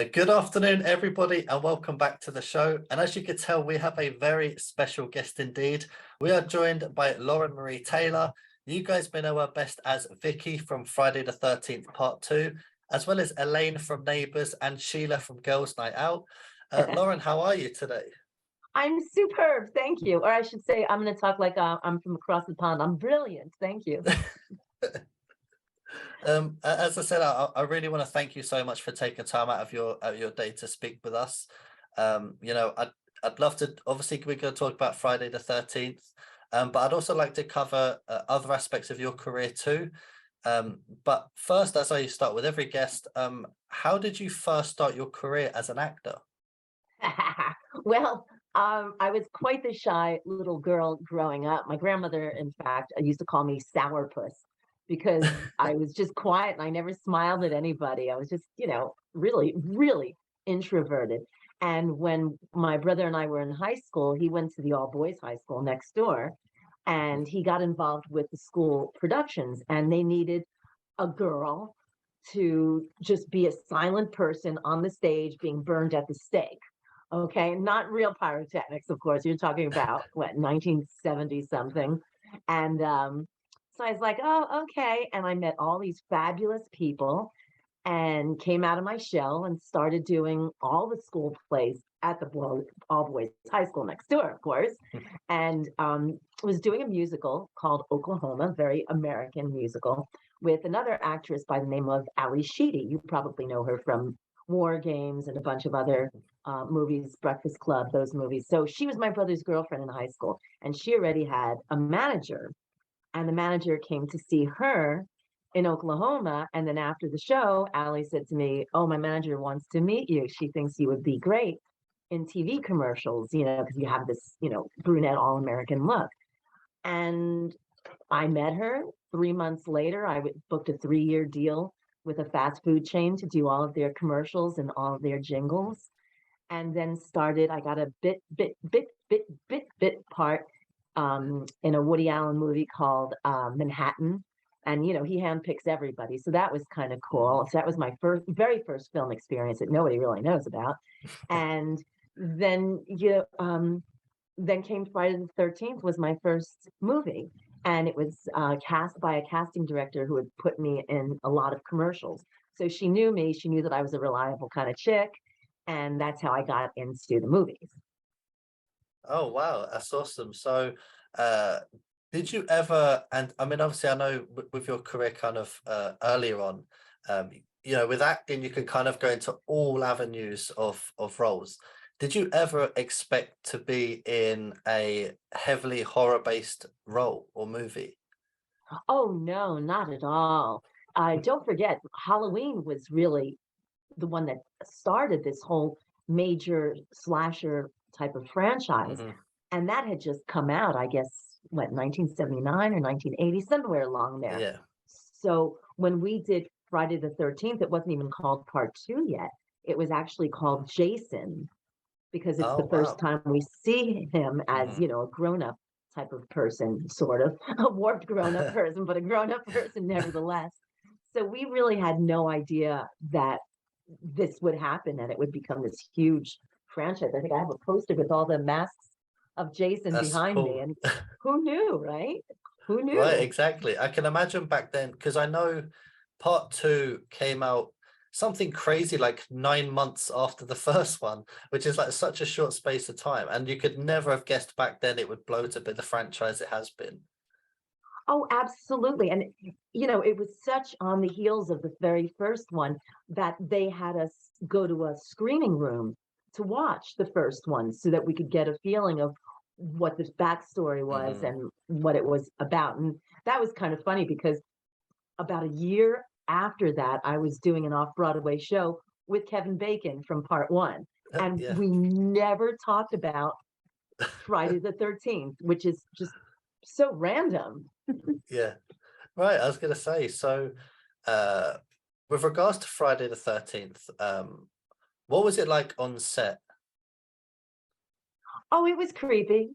Good afternoon, everybody, and welcome back to the show. And as you can tell, we have a very special guest indeed. We are joined by Lauren Marie Taylor. You guys may know her best as Vicky from Friday the 13th Part 2, as well as Elaine from Neighbours and Sheila from Girls Night Out. Lauren, how are you today? I'm superb, thank you. Or I should say, I'm going to talk like I'm from across the pond. I'm brilliant, thank you. As I said, I really want to thank you so much for taking time out of your day to speak with us. I'd love to. Obviously, we're going to talk about Friday the 13th, but I'd also like to cover other aspects of your career too. But first, as I start with every guest, how did you first start your career as an actor? Well, I was quite the shy little girl growing up. My grandmother, in fact, used to call me Sourpuss because I was just quiet and I never smiled at anybody. I was just, really, really introverted. And when my brother and I were in high school, he went to the all boys high school next door and he got involved with the school productions and they needed a girl to just be a silent person on the stage being burned at the stake. Okay, not real pyrotechnics, of course. You're talking about what, 1970 something. And so I was like, oh, okay. And I met all these fabulous people and came out of my shell and started doing all the school plays at the all boys high school next door, of course. And was doing a musical called Oklahoma, very American musical, with another actress by the name of Ali Sheedy. You probably know her from War Games and a bunch of other movies, Breakfast Club, those movies. So she was my brother's girlfriend in high school, and she already had a manager. And the manager came to see her in Oklahoma. And then after the show, Allie said to me, oh, my manager wants to meet you. She thinks you would be great in TV commercials, because you have this, brunette all-American look. And I met her 3 months later. I booked a 3-year deal with a fast food chain to do all of their commercials and all of their jingles. And then I got a bit part in a Woody Allen movie called Manhattan. And, he handpicks everybody. So that was kind of cool. So that was my very first film experience that nobody really knows about. And then, then came Friday the 13th was my first movie. And it was cast by a casting director who had put me in a lot of commercials. So she knew me. She knew that I was a reliable kind of chick. And that's how I got into the movies. Oh wow, that's awesome. So, did you ever? And I mean, obviously, I know with your career kind of earlier on, um, with acting, you can kind of go into all avenues of roles. Did you ever expect to be in a heavily horror-based role or movie? Oh, no, not at all. Don't forget, Halloween was really the one that started this whole major slasher type of franchise. Hmm. And that had just come out, I guess, what, 1979 or 1980, somewhere along there. Yeah. So when we did Friday the 13th, it wasn't even called part two yet. It was actually called Jason because it's Oh the first wow. time we see him as, Hmm. a grown up type of person, sort of a warped grown up person, but a grown up person nevertheless. So we really had no idea that this would happen and it would become this huge franchise. I think I have a poster with all the masks of Jason That's behind me, cool. and who knew, right? Who Right, knew? exactly. I can imagine back then because I know part two came out something crazy like 9 months after the first one, which is like such a short space of time. And you could never have guessed back then it would blow to be the franchise it has been. Oh, absolutely. And it was such on the heels of the very first one that they had us go to a screening room to watch the first one so that we could get a feeling of what the backstory was Hmm. and what it was about. And that was kind of funny because about a year after that, I was doing an off-Broadway show with Kevin Bacon from part one. And Yeah. we never talked about Friday the 13th, which is just so random. Yeah. Right. I was gonna say, so uh with regards to Friday the 13th, what was it like on set? Oh, it was creepy.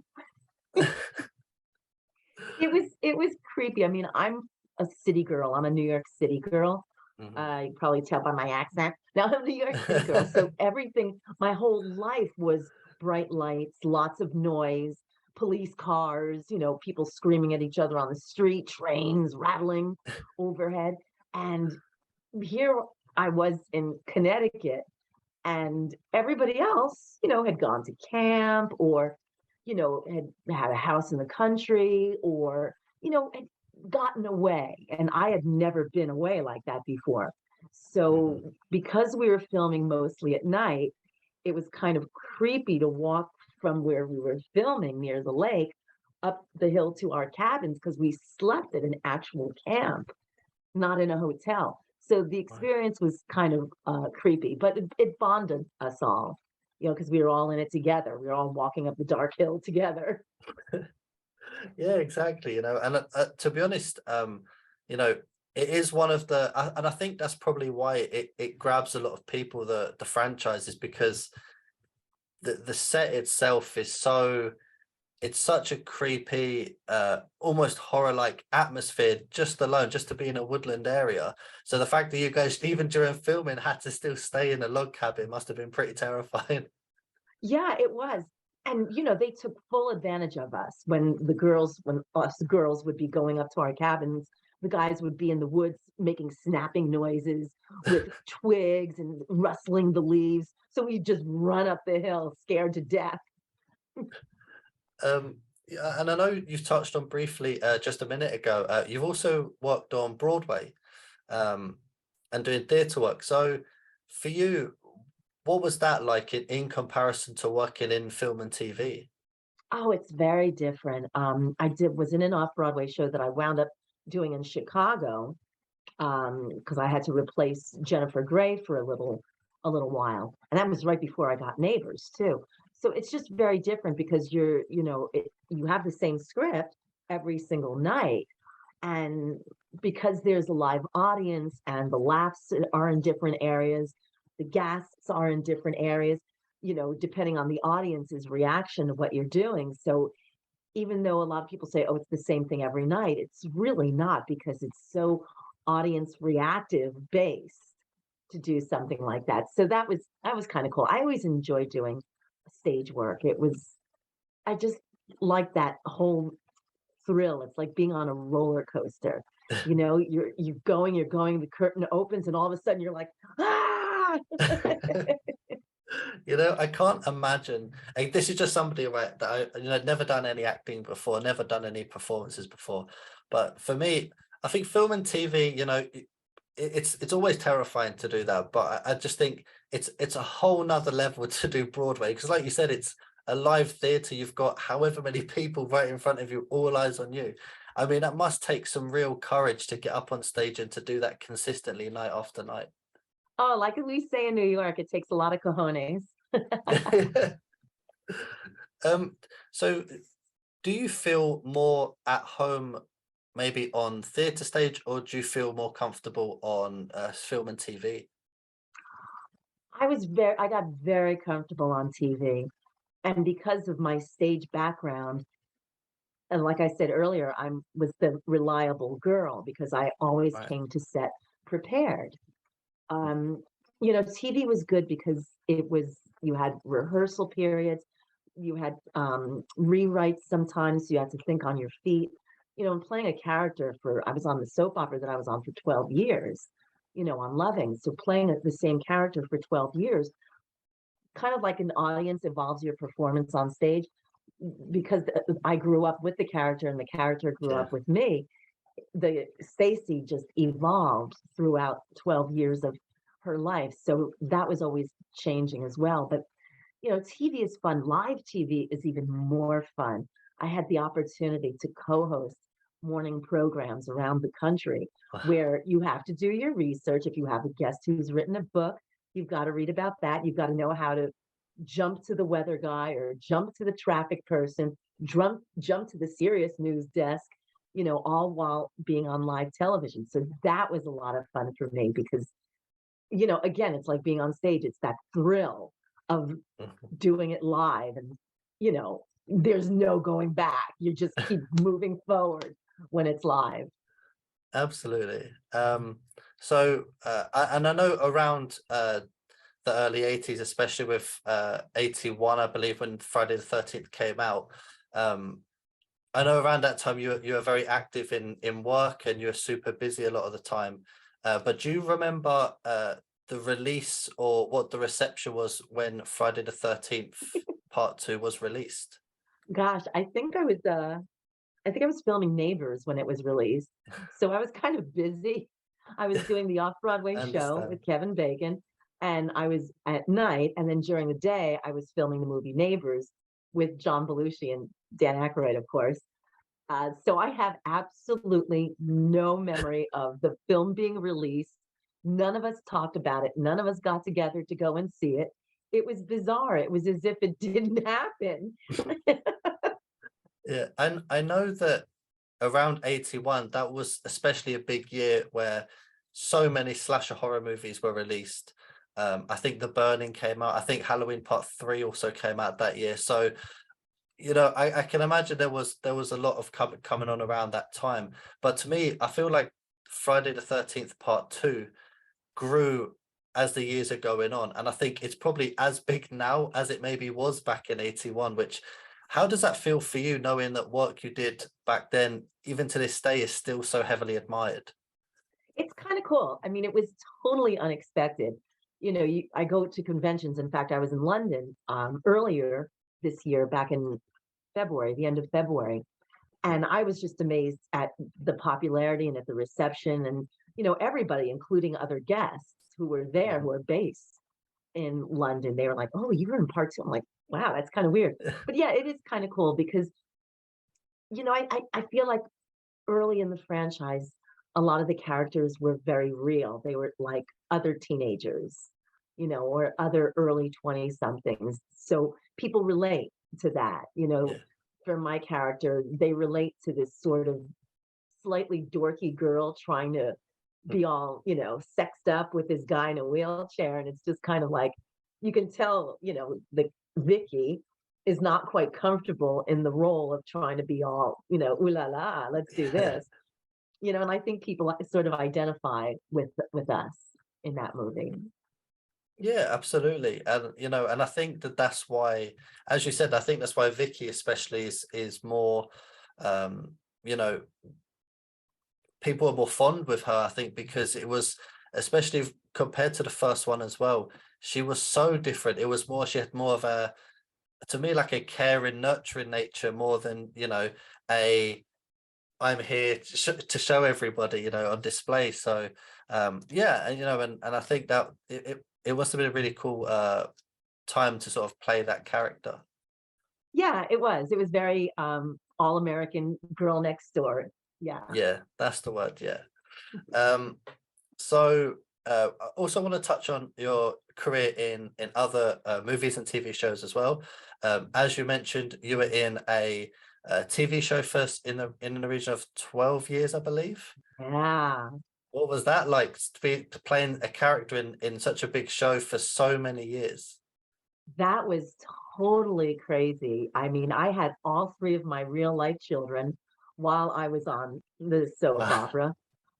It was creepy. I mean, I'm a city girl. I'm a New York City girl. Mhm. You can probably tell by my accent. Now I'm a New York City girl, so everything, my whole life was bright lights, lots of noise, police cars, people screaming at each other on the street, trains rattling overhead. And here I was in Connecticut, and everybody else, had gone to camp, or, had had a house in the country, or, had gotten away. And I had never been away like that before. Mhm. So because we were filming mostly at night, it was kind of creepy to walk from where we were filming near the lake up the hill to our cabins, because we slept at an actual camp, not in a hotel. So the Right. experience was kind of creepy, but it bonded us all, because we were all in it together. We were all walking up the dark hill together. Yeah, exactly. And to be honest, you know, it is one of and I think that's probably why it grabs a lot of people, the franchise, is because the set itself is it's such a creepy, almost horror-like atmosphere just alone, just to be in a woodland area. So the fact that you guys, even during filming, had to still stay in a log cabin must have been pretty terrifying. Yeah, it was. And they took full advantage of us when us girls would be going up to our cabins. The guys would be in the woods making snapping noises with twigs and rustling the leaves. So we'd just run up the hill scared to death. Yeah, and I know you've touched on briefly just a minute ago. You've also worked on Broadway, um, and doing theatre work. So for you, what was that like in comparison to working in film and TV? Oh, it's very different. I was in an off-Broadway show that I wound up doing in Chicago, because I had to replace Jennifer Grey for a little while, and that was right before I got Neighbors too. So it's just very different, because you have the same script every single night, and because there's a live audience and the laughs are in different areas, the gasps are in different areas, depending on the audience's reaction to what you're doing. So even though a lot of people say, oh, it's the same thing every night, it's really not, because it's so audience reactive based to do something like that. So that was kind of cool. I always enjoyed doing stage work. I just like that whole thrill. It's like being on a roller coaster. You're going, the curtain opens, and all of a sudden you're like, ah! I can't imagine. Like, this is just somebody, right, that never done any acting before, never done any performances before. But for me, I think film and TV, it's always terrifying to do that. But I just think it's a whole nother level to do Broadway, because, like you said, it's a live theatre. You've got however many people right in front of you, all eyes on you. I mean, that must take some real courage to get up on stage and to do that consistently night after night. Oh, like we say in New York, it takes a lot of cojones. Um, so do you feel more at home maybe on theatre stage, or do you feel more comfortable on film and TV? I got very comfortable on TV. And because of my stage background, and like I said earlier, was the reliable girl, because I always Right. came to set prepared. Um, TV was good because you had rehearsal periods, you had rewrites sometimes, you had to think on your feet. And playing a character I was on the soap opera that I was on for 12 years, on Loving. So playing the same character for 12 years, kind of like an audience evolves your performance on stage, because I grew up with the character and the character grew Yeah, up with me. The Stacy just evolved throughout 12 years of her life. So that was always changing as well. But TV is fun. Live TV is even more fun. I had the opportunity to co-host morning programs around the country, where you have to do your research. If you have a guest who's written a book, you've got to read about that. You've got to know how to jump to the weather guy, or jump to the traffic person, jump to the serious news desk, all while being on live television. So that was a lot of fun for me, because, again, it's like being on stage. It's that thrill of mhm, doing it live, and there's no going back. You just keep moving forward when it's live. absolutely. So, and I know around the early 80s, especially with 81, I believe, when Friday the 13th came out. Um, I know around that time you were very active in work and you were super busy a lot of the time. But do you remember the release or what the reception was when Friday the 13th Part 2 was released? Gosh, I think I was filming Neighbors when it was released. So I was kind of busy. I was doing the off-Broadway I show understand. with Kevin Bacon, and I was at night, and then during the day, I was filming the movie Neighbors with John Belushi and Dan Aykroyd, of course. So I have absolutely no memory of the film being released. None of us talked about it. None of us got together to go and see it. It was bizarre. It was as if it didn't happen. Yeah, and I know that around 81, that was especially a big year where so many slasher horror movies were released. I think The Burning came out. I think Halloween Part 3 also came out that year. So, I can imagine there was a lot of coming on around that time. But to me, I feel like Friday the 13th Part 2 grew as the years are going on. And I think it's probably as big now as it maybe was back in 81, which how does that feel for you knowing that work you did back then, even to this day, is still so heavily admired? It's kind of cool. I mean, it was totally unexpected. I go to conventions. In fact, I was in London earlier this year, back in February, the end of February, and I was just amazed at the popularity and at the reception, and everybody, including other guests who were there, who Mhm. are based in London. They were like, "Oh, you were in part two." I'm like, "Wow, that's kind of weird," but yeah, it is kind of cool because I feel like early in the franchise, a lot of the characters were very real. They were like other teenagers, or other early 20 somethings. So people relate to that. Yeah. For my character, they relate to this sort of slightly dorky girl trying to be all, sexed up with this guy in a wheelchair. And it's just kind of like you can tell, the Vicky is not quite comfortable in the role of trying to be all, ooh la la, let's do this. And I think people sort of identify with us in that movie. Yeah, absolutely. And and I think that that's why, as you said, I think that's why Vicky especially is more um, you know, people are more fond with her, I think, because it was, especially compared to the first one as well, she was so different. It was more, she had more of a, to me, like a caring, nurturing nature more than, a I'm here to show everybody, on display. So, yeah, and and I think that it must have been a really cool time to sort of play that character. Yeah, it was. It was very all American girl next door. Yeah. Yeah, that's the word. Yeah. Um, So, I also want to touch on your career in other movies and TV shows as well. As you mentioned, you were in a TV show first in the region of 12 years, I believe. Yeah. What was that like to playing a character in such a big show for so many years? That was totally crazy. I mean, I had all three of my real life children while I was on the soap Wow. opera,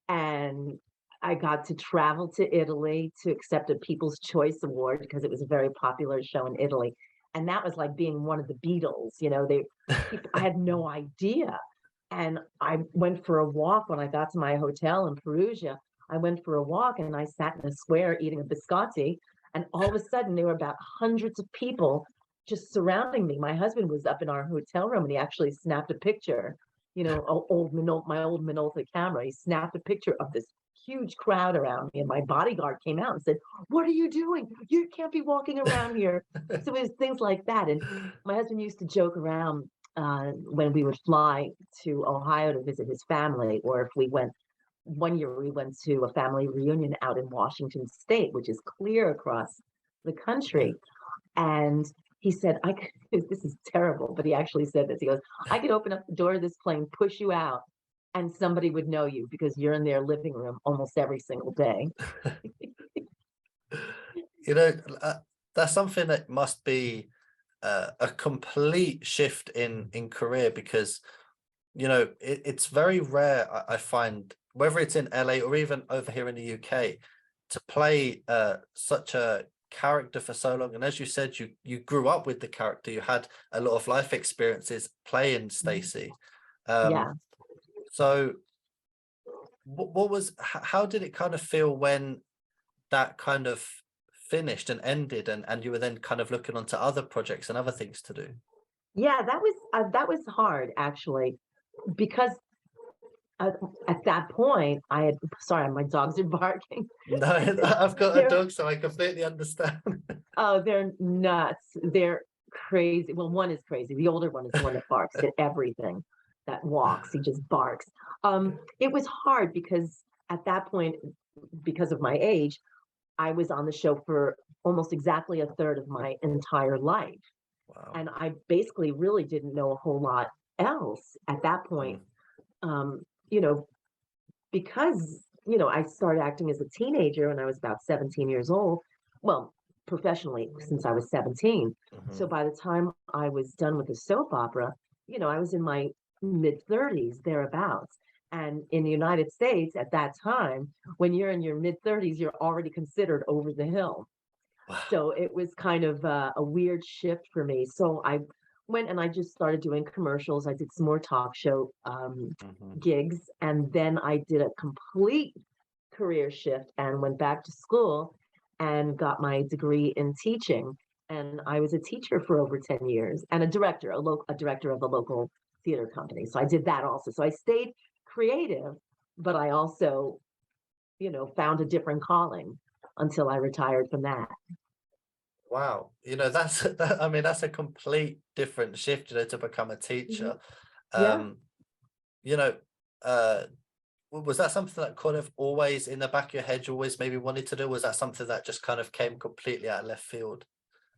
and I got to travel to Italy to accept a People's Choice Award because it was a very popular show in Italy. And that was like being one of the Beatles, I had no idea. And I went for a walk when I got to my hotel in Perugia. I went for a walk and I sat in a square eating a biscotti, and all of a sudden, there were about hundreds of people just surrounding me. My husband was up in our hotel room and he actually snapped a picture, my old Minolta camera. He snapped a picture of this huge crowd around me. And my bodyguard came out and said, "What are you doing? You can't be walking around here." So it was things like that. And my husband used to joke around when we would fly to Ohio to visit his family, or if we went one year we went to a family reunion out in Washington State, which is clear across the Yeah. country. And he said, this is terrible, but he actually said this. He goes, "I could open up the door of this plane, push you out, and somebody would know you because you're in their living room almost every single day." You know, that's something that must be a complete shift in career because it's very rare I find whether it's in LA or even over here in the UK, to play such a character for so long. And as you said, you grew up with the character, you had a lot of life experiences playing Mhm. Stacy. Yeah. So what was how did it kind of feel when that kind of finished and ended, and you were then kind of looking onto other projects and other things to do? Yeah, that was hard actually because uh, at that point I had sorry, my dogs are barking. No, I've got a They're dog, so I completely understand. oh, they're nuts. They're crazy. Well, one is crazy. The older one is the one that barks at everything that walks. He just barks. It was hard because at that point, because of my age, I was on the show for almost exactly a third of my entire life. Wow. And I basically really didn't know a whole lot else at that point. Mm, Um, you know, because, I started acting as a teenager when I was about 17 years old. Well, professionally since I was 17. So mhm. by the time I was done with the soap opera, I was in my mid 30s thereabouts. And in the United States at that time, when you're in your mid 30s, you're already considered over the hill. Wow. So it was kind of a weird shift for me. So I went and I just started doing commercials. I did some more talk show Mhm. gigs, and then I did a complete career shift and went back to school and got my degree in teaching. And I was a teacher for over 10 years and a director of a local theater company. So I did that also. So I stayed creative, but I also, found a different calling until I retired from that. Wow. That's that, I mean, that's a complete different shift, to become a Mhm. teacher. Yeah. Um, you know, uh, was that something that kind of always in the back of your head you always maybe wanted to do? Was that something that just kind of came completely out of left field?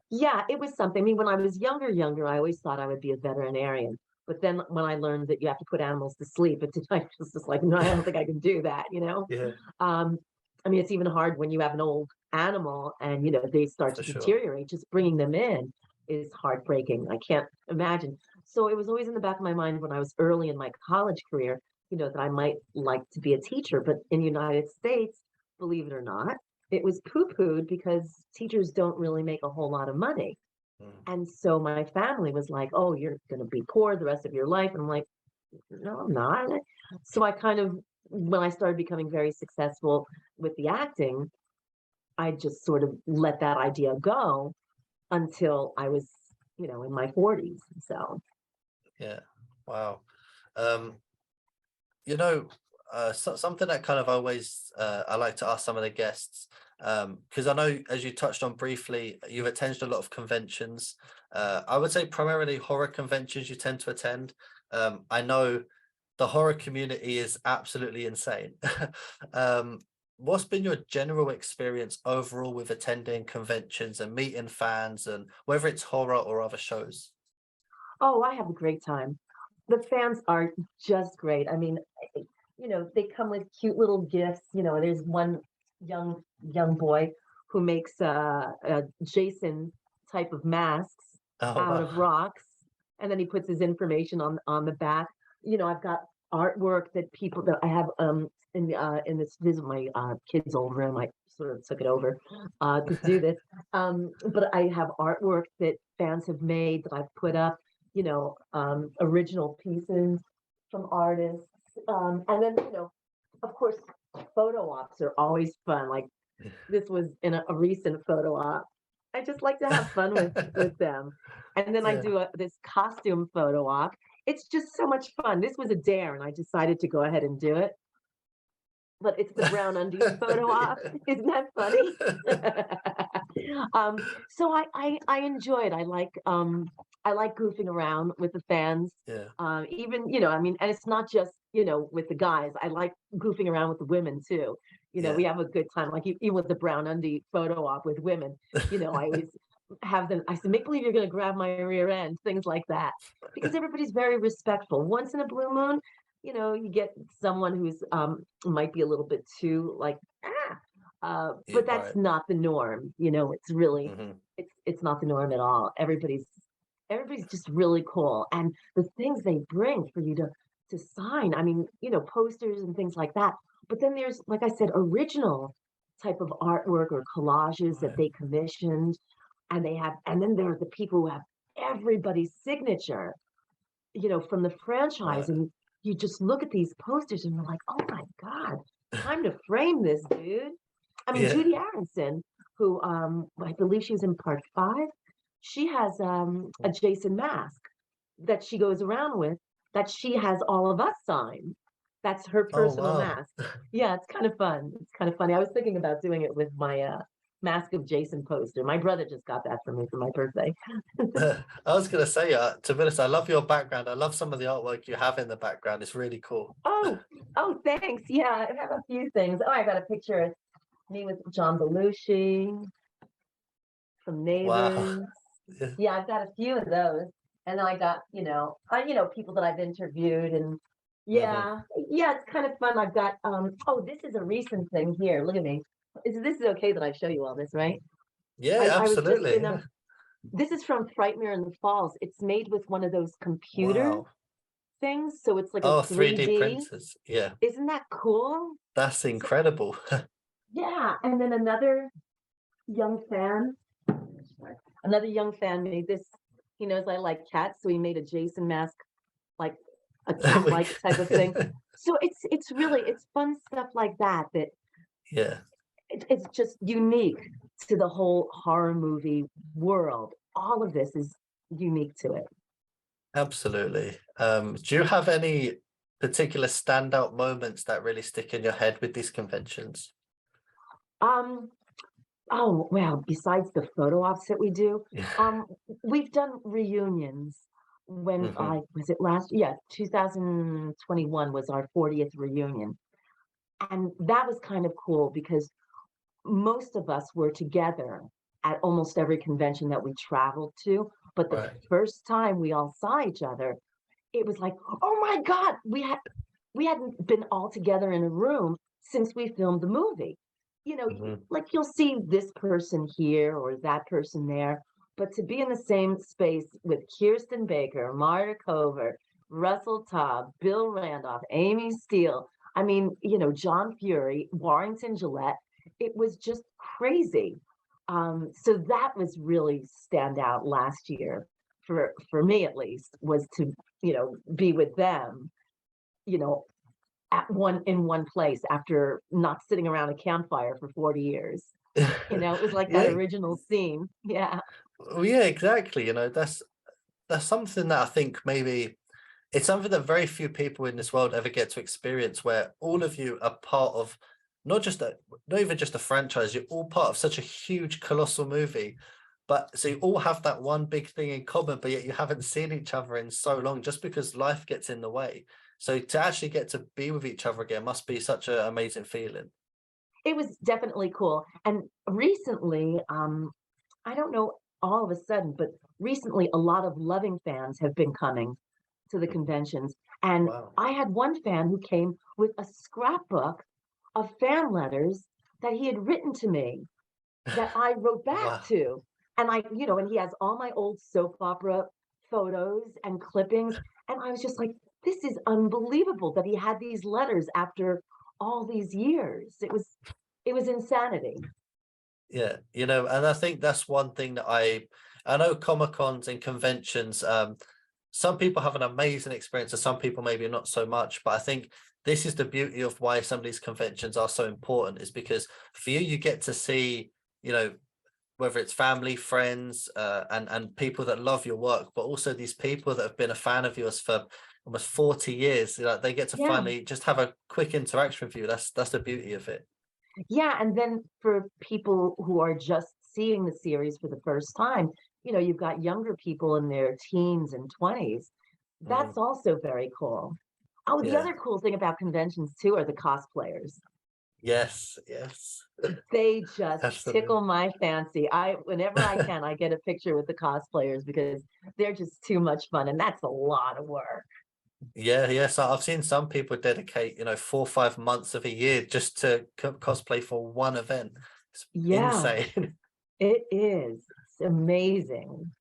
Yeah, it was something. I mean, when I was younger, I always thought I would be a veterinarian. But then when I learned that you have to put animals to sleep, it's I was just like, no, I don't think I can do that. Yeah, Um, I mean, it's even hard when you have an old animal and they start for to sure. deteriorate. Just bringing them in is heartbreaking. I can't imagine. So it was always in the back of my mind when I was early in my college career, that I might like to be a teacher. But in the United States, believe it or not, it was poo-pooed because teachers don't really make a whole lot of money. Mm, And so my family was like, "Oh, you're going to be poor the rest of your life." And I'm like, "No, I'm not." So I kind of, when I started becoming very successful with the acting, I just sort of let that idea go until I was, in my 40s. So, yeah. Wow. Um, You know, something that kind of always I like to ask some of the guests, because I know as you touched on briefly, you've attended a lot of conventions. I would say primarily horror conventions you tend to attend. I know the horror community is absolutely insane. um, what's been your general experience overall with attending conventions and meeting fans, and whether it's horror or other shows? oh, I have a great time. The fans are just great. I mean, they come with cute little gifts. There's one young boy who makes a Jason type of masks Oh out wow. of rocks, and then he puts his information on the back. I've got artwork that people that I have in this is my kid's old room. I sort of took it over to do this. But I have artwork that fans have made that I've put up, original pieces from artists. And then, of course, photo ops are always fun. Like this was in a recent photo op. I just like to have fun with them. And then I Yeah. do this costume photo op. It's just so much fun. This was a dare, and I decided to go ahead and do it. But it's the brown undies photo op. Yeah. Isn't that funny? So I enjoy it. I like goofing around with the fans. Yeah. Even I mean, and it's not just with the guys. I like goofing around with the women too. We Yeah. have a good time. Like even with the brown undie photo op with women, I always have them. I said, make believe you're going to grab my rear end, things like that, because everybody's very respectful. Once in a blue moon, you get someone who's might be a little bit too like Yeah, but that's right. not the norm. It's really Mhm. it's not the norm at all. Everybody's just really cool, and the things they bring for you to to sign. I mean, posters and things like that. But then there's, like I said, original type of artwork or collages that Right. they commissioned, and then there are the people who have everybody's signature, from the franchise. Right. And you just look at these posters and you're like, oh my God, time to frame this, dude. I mean, Yeah. Judy Aronson, who I believe she was in part 5, she has a Jason mask that she goes around with that she has all of us sign. That's her Oh, personal wow. mask. Yeah, it's kind of fun. It's kind of funny. I was thinking about doing it with my Mask of Jason poster. My brother just got that for me for my birthday. I was gonna say, to be honest, I love your background. I love some of the artwork you have in the background. It's really cool. Oh, oh, thanks. Yeah, I have a few things. Oh, I got a picture of me with John Belushi from Wow. Neighbors. Yeah. Yeah, I've got a few of those. And then I got, people that I've interviewed, and Mhm. yeah, yeah, it's kind of fun. I've got oh, this is a recent thing here. Look at me. This is okay that I show you all this, right? Yeah, I was just absolutely. in Yeah. this is from Frightmare in the Falls. It's made with one of those computer Wow. things, so it's like a Oh, 3D 3D. printers. Yeah, Isn't that cool? that's So, incredible. yeah, and then young fan, another young fan made this. He knows I like cats, so he made a Jason mask, like a We cat-like type of thing. c- So it's fun stuff like that Yeah, it's just unique to the whole horror movie world. All of this is unique to it. absolutely. Do you have any particular standout moments that really stick in your head with these conventions? Um, oh, well, besides the photo ops that we do, Yeah. um, we've done reunions. When Hmm. I was it last, yeah, 2021 was our 40th reunion. And that was kind of cool because most of us were together at almost every convention that we traveled to. But the Right. first time we all saw each other, it was like, oh my God, we hadn't been all together in a room since we filmed the movie. Hmm. Like you'll see this person here or that person there, but to be in the same space with Kirsten Baker, Marta Covert, Russell Taub, Bill Randolph, Amy Steele, I mean, John Fury, Warrington Gillette, it was just crazy. So that was really stand out last year for me at least, was to be with them, you know, at one in one place after not sitting around a campfire for 40 years. It was like that Yeah, original scene. Yeah. well, yeah, exactly. That's something that I think maybe it's something that very few people in this world ever get to experience, where all of you are part of not just a, not even just a franchise, you're all part of such a huge, colossal movie. But so you all have that one big thing in common, but yet you haven't seen each other in so long just because life gets in the way. So to actually get to be with each other again must be such an amazing feeling. It was definitely cool. And recently, I don't know, all of a sudden, but recently a lot of loving fans have been coming to the Mhm. conventions. And Wow. I had one fan who came with a scrapbook of fan letters that he had written to me that I wrote back Wow. to. And and he has all my old soap opera photos and clippings. And I was just like, this is unbelievable that he had these letters after all these years. It was insanity. Yeah, and I think that's one thing that I know Comic Cons and conventions, some people have an amazing experience and some people maybe not so much, but I think this is the beauty of why some of these conventions are so important is because for you, you get to see, you know, whether it's family, friends, and people that love your work, but also these people that have been a fan of yours for almost 40 years, they get to Yeah. finally just have a quick interaction with you. That's the beauty of it. Yeah, and then for people who are just seeing the series for the first time, you've got younger people in their teens and 20s. Mhm. That's also very cool. Oh, the Yeah. other cool thing about conventions too are the cosplayers. Yes, yes. They just Absolutely. tickle my fancy. Whenever I can, I get a picture with the cosplayers because they're just too much fun, and that's a lot of work. Yeah, yeah. So I've seen some people dedicate, 4 or 5 months of a year just to cosplay for one event. It's Yeah, insane. it is. It's amazing.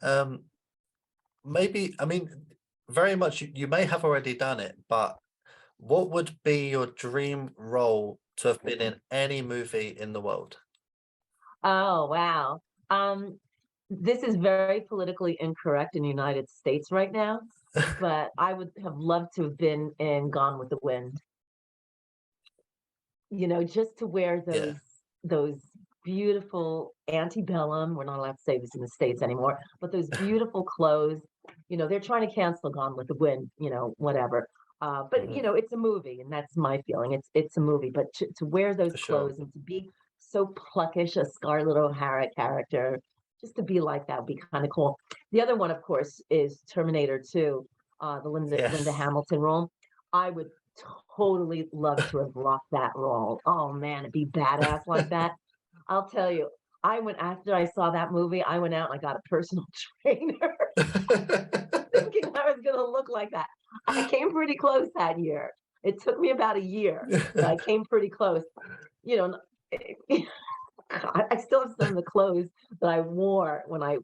Um, maybe, I mean, very much you may have already done it, but what would be your dream role to have been in any movie in the world? Oh, wow. Um, this is very politically incorrect in the United States right now, but I would have loved to have been in Gone with the Wind. Just to wear Yeah. those beautiful antebellum, we're not allowed to say this in the States anymore, but those beautiful clothes. They're trying to cancel Gone with the Wind, whatever. But Mhm. it's a movie, and that's my feeling. It's a movie, but to wear those For sure. clothes and to be so pluckish, a Scarlett O'Hara character, just to be like that would be kind of cool. The other one, of course, is Terminator 2, the Linda Yes. Hamilton role. I would totally love to have rocked that role. Oh man, it'd be badass like that. I'll tell you, I went after I saw that movie, I went out and I got a personal trainer thinking I was gonna look like that. I came pretty close that year. It took me about a year, but I came pretty close. You know, God, I still have some of the clothes that I wore when I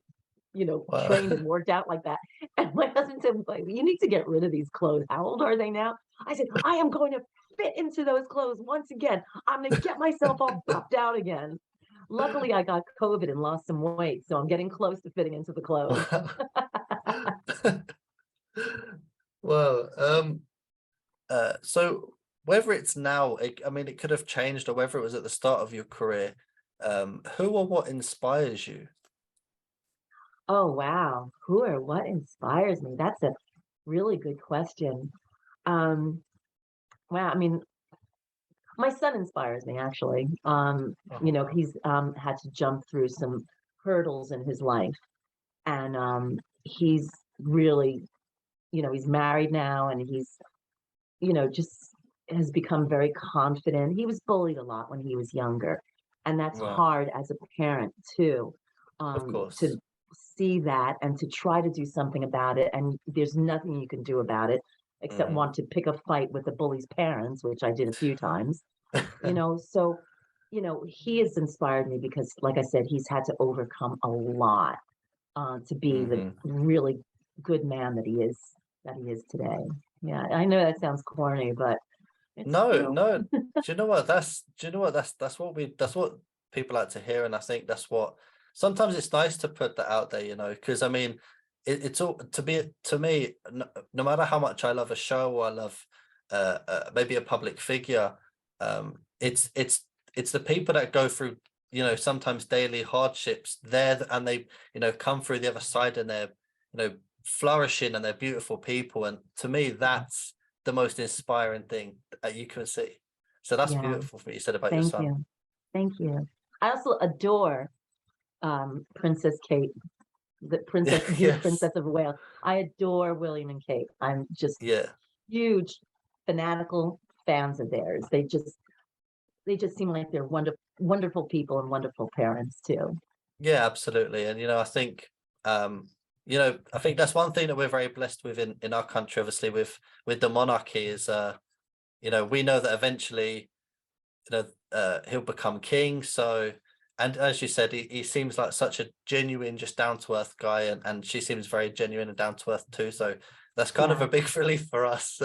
Wow. trained and worked out like that. And my husband said, like, you need to get rid of these clothes. How old are they now? I said, I am going to fit into those clothes once again. I'm going to get myself all buffed out again. Luckily, I got COVID and lost some weight, so I'm getting close to fitting into the clothes. Wow. Well, so whether it's now, I mean, it could have changed, or whether it was at the start of your career, who or what inspires you? Oh, wow. Who or what inspires me? That's a really good question. Um, wow. I mean, my son inspires me actually. Oh, wow. He's had to jump through some hurdles in his life, and he's really, he's married now, and he's, just has become very confident. He was bullied a lot when he was younger, and that's Right. hard as a parent too, Of to course. see that and to try to do something about it. And there's nothing you can do about it except Mhm. want to pick a fight with the bully's parents, which I did a few times. So he has inspired me because, like I said, he's had to overcome a lot to be the Mhm. really good man that he is today. Yeah, I know that sounds corny, but it's No, true. no. Do you know what? Do you know what? That's what people like to hear, and I think that's what sometimes it's nice to put that out there, because I mean, it's all to me. No matter how much I love a show or I love maybe a public figure, it's the people that go through, sometimes daily hardships there, and they, come through the other side, and they're, flourishing, and they're beautiful people, and to me, that's the most inspiring thing that you can see. So that's Yeah, beautiful for what you said about your thank son. you. Thank you. I also adore Princess Kate, the new Yes. Princess of Wales. I adore William and Kate. I'm just Yeah. huge fanatical fans of theirs. They just seem like they're wonderful people and wonderful parents too. Yeah, absolutely. And I think I think that's one thing that we're very blessed with in our country, obviously with the monarchy is we know that eventually, he'll become king. So, and as you said, he seems like such a genuine, just down to earth guy, and she seems very genuine and down to earth too. So that's kind of Yeah. a big relief for us.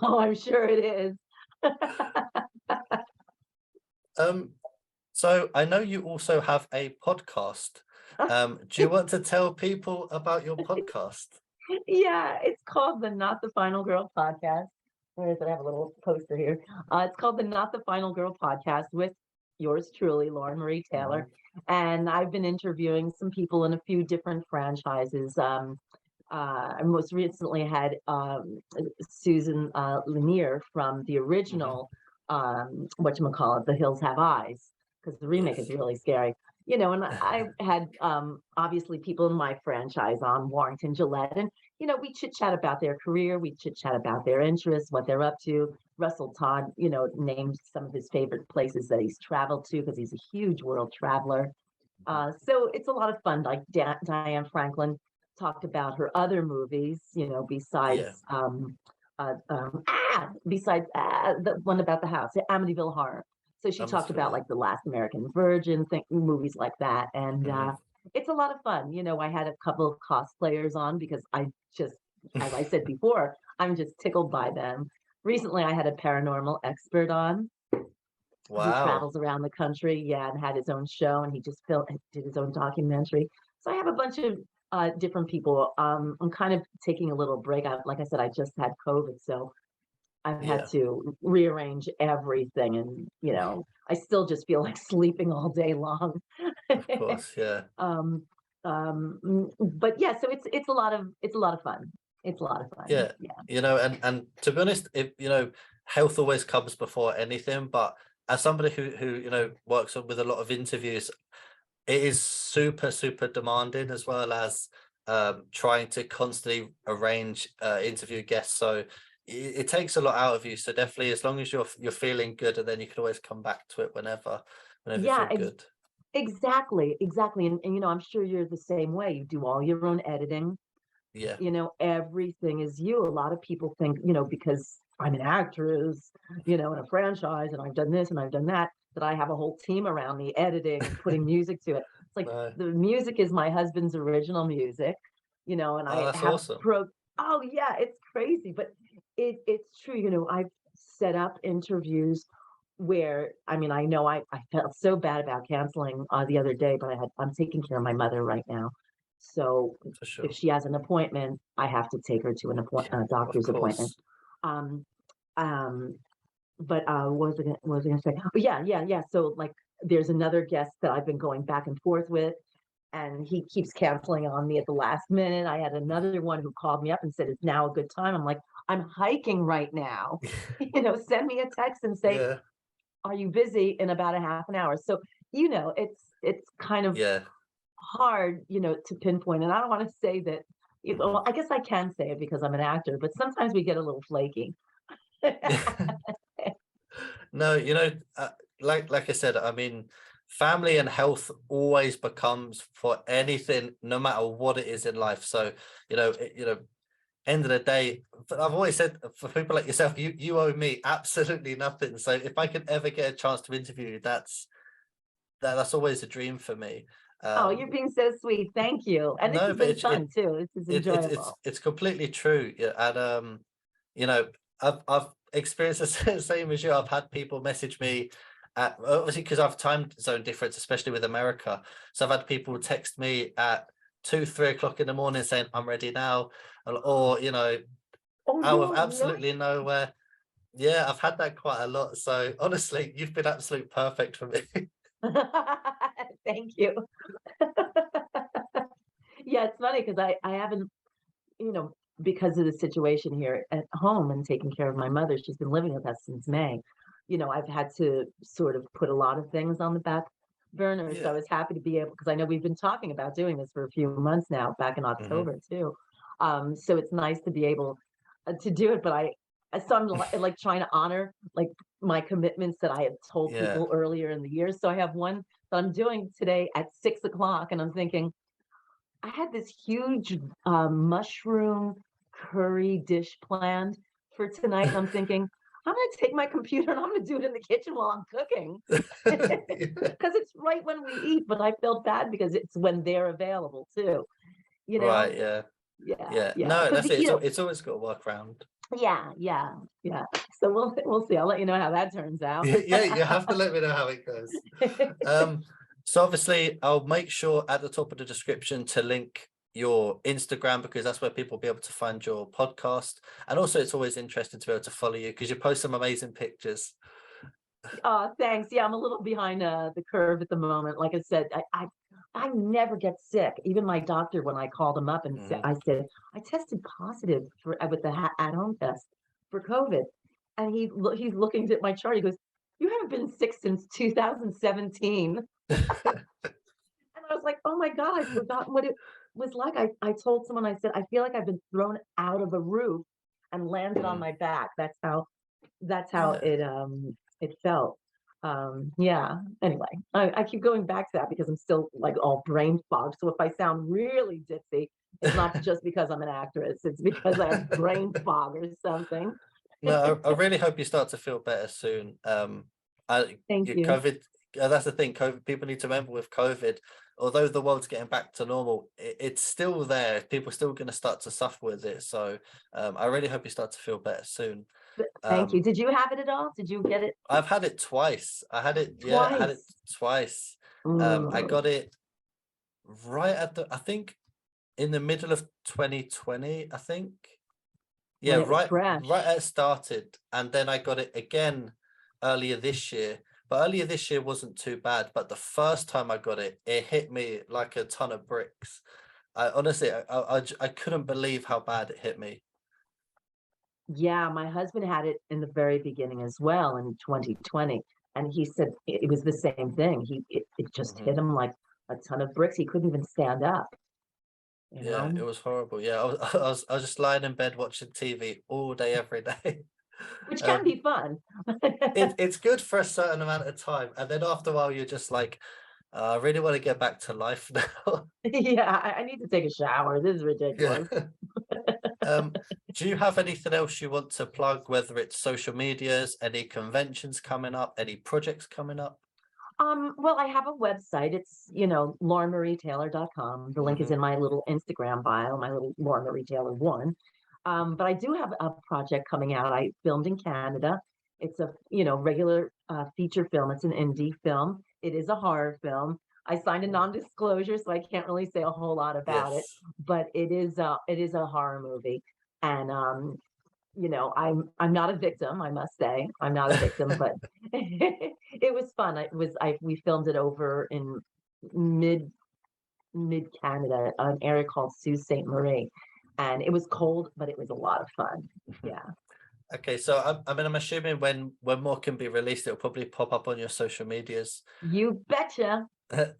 Oh, I'm sure it is. Um, so I know you also have a podcast. Do you want to tell people about your podcast? Yeah, it's called the Not the Final Girl podcast. Where is it? I have a little poster here. It's called the Not the Final Girl podcast with yours truly, Lauren Marie Mhm. Taylor. And I've been interviewing some people in a few different franchises. I most recently had Susan Lanier from the Mhm. original, whatchamacallit, The Hills Have Eyes, because the remake is Yes. really scary. And I had obviously people in my franchise on Warrington Gillette, and we chit chat about their career, we chit chat about their interests, what they're up to. Russell Todd, named some of his favorite places that he's traveled to because he's a huge world traveler. Mhm. So it's a lot of fun. Like Diane Franklin talked about her other movies, Yeah. besides the one about the house, Amityville Horror. So she talked about Amityville. like the Last American Virgin, movies like that, and Mhm. it's a lot of fun. I had a couple of cosplayers on because I just as I said before, I'm just tickled by them. Recently, I had a paranormal expert on who Wow. travels around the country, yeah, and had his own show, and he just did his own documentary. So I have a bunch of different people. I'm kind of taking a little break. Like I said, I just had COVID, so I've had Yeah, to rearrange everything, and I still just feel like sleeping all day long. of course. Yeah. um, but yeah, so it's a lot of fun. It's a lot of fun. Yeah. Yeah. And to be honest, if health always comes before anything, but as somebody who works with a lot of interviews, it is super, super demanding, as well as trying to constantly arrange interview guests. So it takes a lot out of you. So definitely, as long as you're feeling good, and then you can always come back to it whenever you Yeah, feel good. exactly, exactly. And I'm sure you're the same way. You do all your own editing. Yeah. Everything is you. A lot of people think, because I'm an actress, in a franchise, and I've done this and I've done that, that I have a whole team around me editing and putting music to it. It's like No. the music is my husband's original music, and Oh, I that's have awesome. oh yeah, it's crazy, but it's true. I've set up interviews where, I mean, I know I felt so bad about canceling the other day, but I'm taking care of my mother right now. So For if sure. she has an appointment, I have to take her to Yeah, a of doctor's appointment. course. Um, um, but what was I gonna say? Oh, yeah, yeah, yeah. So like, there's another guest that I've been going back and forth with, and he keeps canceling on me at the last minute. I had another one who called me up and said, "It's now a good time." I'm like, "I'm hiking right now." Send me a text and say, Yeah. "Are you busy in about a half an hour?" So, it's kind of Yeah. hard, to pinpoint. And I don't want to say that, Mhm. well, I guess I can say it because I'm an actor, but sometimes we get a little flaky. No, like I said, I mean, family and health always becomes for anything, no matter what it is in life. So, end of the day, but I've always said, for people like yourself, you owe me absolutely nothing. So if I could ever get a chance to interview you, that's always a dream for me. Oh, you're Um, being so sweet. Thank you. And this no, has but been fun too. This is enjoyable. it's completely true. Yeah, and you know, I've experienced the same as you. I've had people message me at, obviously, because I've time zone difference, especially with America. So I've had people text me at 2, 3 o'clock in the morning saying I'm ready now, or Oh out of no, really? absolutely nowhere. Yeah, I've had that quite a lot. So honestly, you've been absolute perfect for me. Thank you. Yeah, it's funny because I haven't, you know, because of the situation here at home and taking care of my mother, she's been living with us since May. I've had to sort of put a lot of things on the back burner. So I Yeah. was happy to be able, because I know we've been talking about doing this for a few months now, back in Hmm. October too. So it's nice to be able to do it. But so I'm like trying to honor like my commitments that I had told Yeah. people earlier in the year. So I have one that I'm doing today at 6 o'clock, and I'm thinking, I had this huge mushroom curry dish planned for tonight, and I'm thinking, I'm gonna take my computer and I'm gonna do it in the kitchen while I'm cooking Yeah. because it's right when we eat. But I felt bad because it's when they're available too. You know? Right. Yeah. Yeah, Yeah. yeah. No, Because that's it. It's always got to work around. yeah, yeah, yeah. So we'll see. I'll let you know how that turns out. Yeah, you have to let me know how it goes. Um, so obviously I'll make sure at the top of the description to link your Instagram, because that's where people will be able to find your podcast. And also it's always interesting to be able to follow you because you post some amazing pictures. Oh, thanks. Yeah, I'm a little behind the curve at the moment. Like I said, I never get sick. Even my doctor, when I called him up and said, Mhm. I said I tested positive for with the at home test for COVID, and he's looking at my chart. He goes, "You haven't been sick since 2017." And I was like, "Oh my God, I've forgotten what it was like." I told someone, I said, "I feel like I've been thrown out of a roof and landed on Mhm. my back." That's how Yeah. it felt. Yeah. Anyway, I keep going back to that because I'm still like all brain fogged. So if I sound really ditzy, it's not just because I'm an actress, it's because I have brain fog or something. No, I really hope you start to feel better soon. Thank Your you. COVID, that's the thing. COVID, people need to remember with COVID. although the world's getting back to normal, it's still there. People are still going to start to suffer with it. So I really hope you start to feel better soon. Thank you. Um, Did you have it at all? Did you get it I've had it twice. I had it twice? twice. I Mm, got it right at I think in the middle of 2020, I think. Yeah, when it was right fresh. as it started, and then I got it again earlier this year. But earlier this year wasn't too bad. But the first time I got it, it hit me like a ton of bricks. I honestly, I couldn't believe how bad it hit me. Yeah, my husband had it in the very beginning as well in 2020, and he said it was the same thing. It just hit Mhm. him like a ton of bricks. He couldn't even stand up, you Yeah, it know, was horrible. Yeah, I was just lying in bed watching TV all day, every day. which can Um, be fun. it's good for a certain amount of time, and then after a while, you're just like, I really want to get back to life now. Yeah, I need to take a shower. This is Yeah. ridiculous. Um, do you have anything else you want to plug, whether it's social medias, any conventions coming up, any projects coming up? Well, I have a website. It's, laurenmarietaylor.com. The link is Hmm. in my little Instagram bio, my little Lauren Marie Taylor one. But I do have a project coming out. I filmed in Canada. It's a, regular feature film. It's an indie film. It is a horror film. I signed a Oh, non-disclosure, so I can't really say a whole lot about it, yes. but it is a horror movie. And I'm not a victim, I must say. I'm not a victim, but it was fun. We filmed it over in mid mid Canada, an area called Sault Ste. Marie. And it was cold, but it was a lot of fun. Yeah. Okay, so I mean, I'm assuming when more can be released, it'll probably pop up on your social medias. You betcha.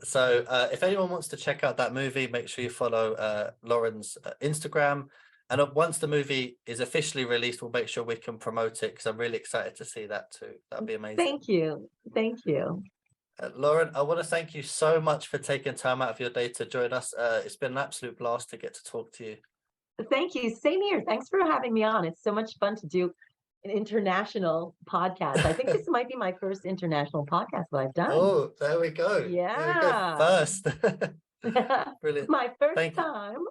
So if anyone wants to check out that movie, make sure you follow Lauren's Instagram. And once the movie is officially released, we'll make sure we can promote it because I'm really excited to see that too. That'd be amazing. Thank you. Thank you. Lauren, I want to thank you so much for taking time out of your day to join us. It's been an absolute blast to get to talk to you. Thank you. Same here. Thanks for having me on. It's so much fun to do an international podcast. I think this might be my first international podcast that I've done. Oh, there we go. There we go. Yeah. First. Brilliant. My first Thank you. time.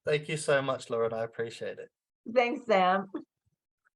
Thank you so much, Lauren. I appreciate it. Thanks, Sam.